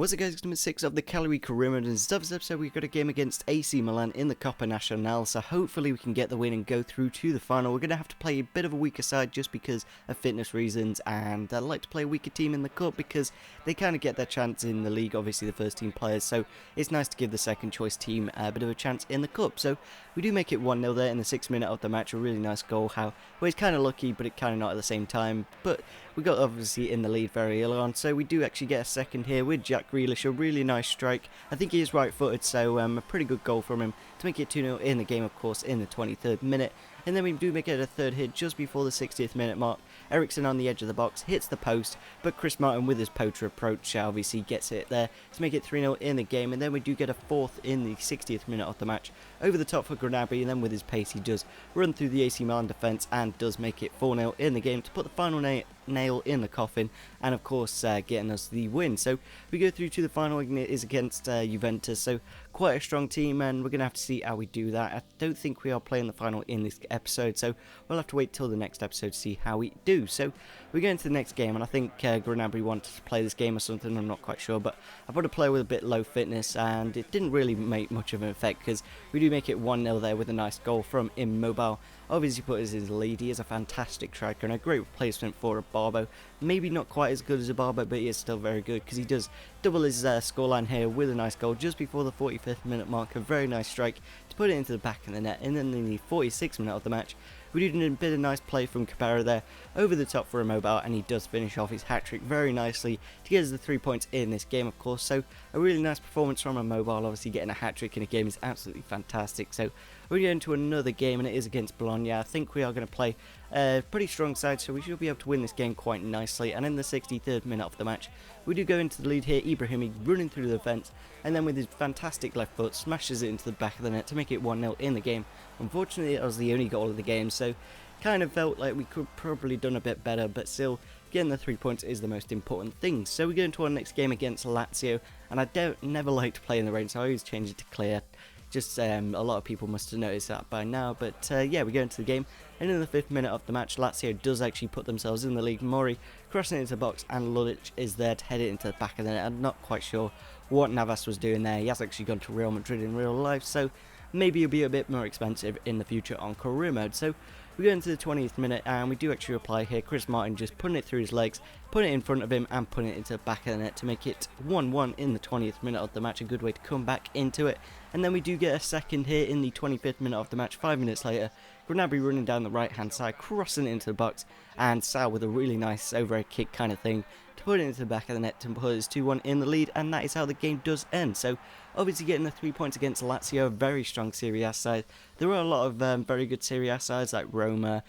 What's it guys, number 6 of the Cagliari Career and stuff. This episode we've got a game against AC Milan in the Coppa Nazionale, so hopefully we can get the win and go through to the final. We're going to have to play a bit of a weaker side just because of fitness reasons, and I'd like to play a weaker team in the Cup because they kind of get their chance in the league, obviously the first team players, so it's nice to give the second choice team a bit of a chance in the Cup. So we do make it 1-0 there in the 6th minute of the match, a really nice goal. Well, it's kind of lucky, but it kind of not at the same time, but we got obviously in the lead very early on, so we do actually get a second here with Jack Grealish, a really nice strike. I think he is right-footed, so a pretty good goal from him to make it 2-0 in the game, of course, in the 23rd minute. And then we do make it a third hit just before the 60th minute mark. Ericsson on the edge of the box hits the post, but Chris Martin with his poacher approach obviously gets it there to make it 3-0 in the game. And then we do get a fourth in the 60th minute of the match over the top for Gnabry, and then with his pace he does run through the AC Milan defence and does make it 4-0 in the game to put the final nail in the coffin, and of course getting us the win. So we go through to the final. It is against Juventus, so quite a strong team, and we're going to have to see how we do that. I don't think we are playing the final in this episode, so we'll have to wait till the next episode to see how we do. So we go into the next game, and I think Gnabry wanted to play this game or something, I'm not quite sure, but I put a player with a bit low fitness and it didn't really make much of an effect because we do make it 1-0 there with a nice goal from Immobile. Obviously put us in the lead. He is a fantastic striker and a great replacement for a Barbo. Maybe not quite as good as a Barbo, but he is still very good because he does double his scoreline here with a nice goal just before the 45th minute mark. A very nice strike to put it into the back of the net. And then in the 46th minute of the match, we did a bit of nice play from Cabrera there over the top for Immobile, and he does finish off his hat-trick very nicely to get us the 3 points in this game, of course. So a really nice performance from Immobile. Obviously getting a hat-trick in a game is absolutely fantastic. So we're going to another game, and it is against Bologna. I think we are going to play a pretty strong side, so we should be able to win this game quite nicely. And in the 63rd minute of the match, we do go into the lead here. Ibrahimi running through the fence, and then with his fantastic left foot smashes it into the back of the net to make it 1-0 in the game. Unfortunately, it was the only goal of the game, so kind of felt like we could probably done a bit better, but still getting the 3 points is the most important thing. So we go into our next game against Lazio, and I never like to play in the rain, so I always change it to clear. Just a lot of people must have noticed that by now, but yeah, we go into the game, and in the 5th minute of the match, Lazio does actually put themselves in the lead. Mori crossing it into the box, and Lulic is there to head it into the back of the net. I'm not quite sure what Navas was doing there. He has actually gone to Real Madrid in real life, so maybe he'll be a bit more expensive in the future on career mode. So we go into the 20th minute, and we do actually reply here. Chris Martin just putting it through his legs, putting it in front of him, and putting it into the back of the net to make it 1-1 in the 20th minute of the match. A good way to come back into it. And then we do get a second here in the 25th minute of the match. 5 minutes later, Gnabry running down the right hand side, crossing it into the box, and Sal with a really nice overhead kick kind of thing to put it into the back of the net to put us 2-1 in the lead, and that is how the game does end. So obviously getting the 3 points against Lazio, a very strong Serie A side. There are a lot of very good Serie A sides like Roma,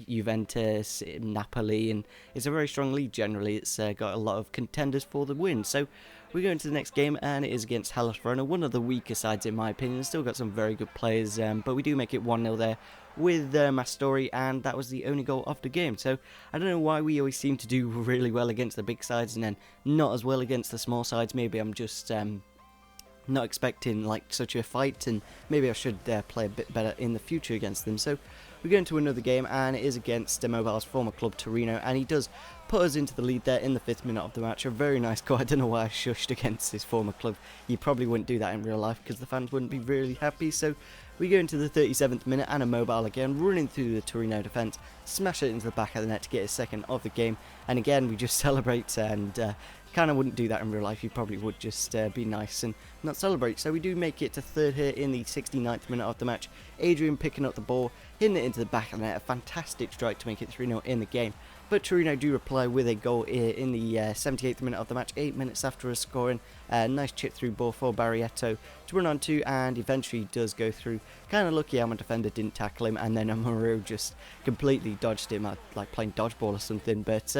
Juventus, Napoli, and it's a very strong league generally. It's got a lot of contenders for the win. So we go into the next game, and it is against Hellas Verona, one of the weaker sides in my opinion. Still got some very good players, but we do make it 1-0 there with Mastori, and that was the only goal of the game. So I don't know why we always seem to do really well against the big sides and then not as well against the small sides. Maybe I'm just not expecting like such a fight, and maybe I should play a bit better in the future against them. So we go into another game, and it is against Immobile's former club Torino, and he does put us into the lead there in the 5th minute of the match. A very nice goal. I don't know why I shushed against his former club. You probably wouldn't do that in real life because the fans wouldn't be really happy. So we go into the 37th minute, and Immobile again running through the Torino defence, smash it into the back of the net to get his second of the game. And again we just celebrate, and kind of wouldn't do that in real life. You probably would just be nice and not celebrate. So we do make it to third here in the 69th minute of the match. Adrian picking up the ball, hitting it into the back of the net. A fantastic strike to make it 3-0 in the game. But Torino do reply with a goal here in the 78th minute of the match, 8 minutes after us scoring. Nice chip through ball for Barrietto to run on to, and eventually does go through. Kind of lucky our defender didn't tackle him, and then Amaru just completely dodged him, like playing dodgeball or something. But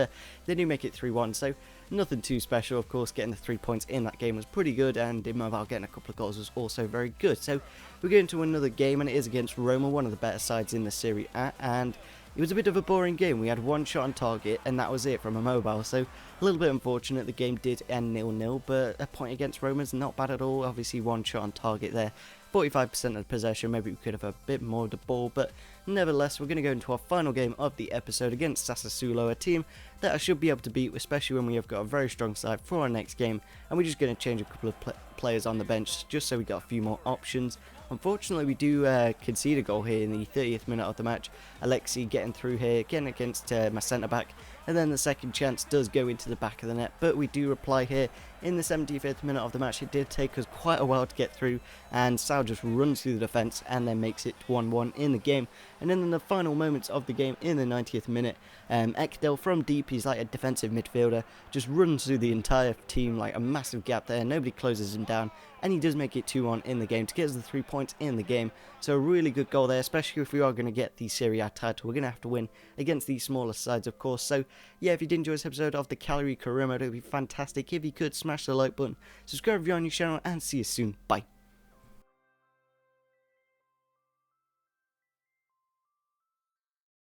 they do make it 3-1, so nothing too special. Of course, getting the 3 points in that game was pretty good, and Immobile getting a couple of goals was also very good. So we go into another game, and it is against Roma, one of the better sides in the Serie A, and it was a bit of a boring game. We had one shot on target, and that was it from Immobile. So a little bit unfortunate. The game did end 0-0, but a point against Roma is not bad at all. Obviously, one shot on target there. 45% of possession. Maybe we could have a bit more of the ball, but Nevertheless, we're going to go into our final game of the episode against Sassuolo, a team that I should be able to beat, especially when we have got a very strong side for our next game, and we're just going to change a couple of players on the bench just so we got a few more options. Unfortunately, we do concede a goal here in the 30th minute of the match. Alexi getting through here, getting against my centre-back, and then the second chance does go into the back of the net, but we do reply here in the 75th minute of the match. It did take us quite a while to get through, and Sal just runs through the defence and then makes it 1-1 in the game. And then in the final moments of the game, in the 90th minute, Ekdal from deep, he's like a defensive midfielder, just runs through the entire team, like a massive gap there, nobody closes him down, and he does make it 2-1 in the game to get us the 3 points in the game. So a really good goal there, especially if we are going to get the Serie A title. We're going to have to win against these smaller sides, of course. So yeah, if you did enjoy this episode of the Cagliari Career Mode, it would be fantastic if you could smash the like button, subscribe if you're on your channel, and see you soon. Bye.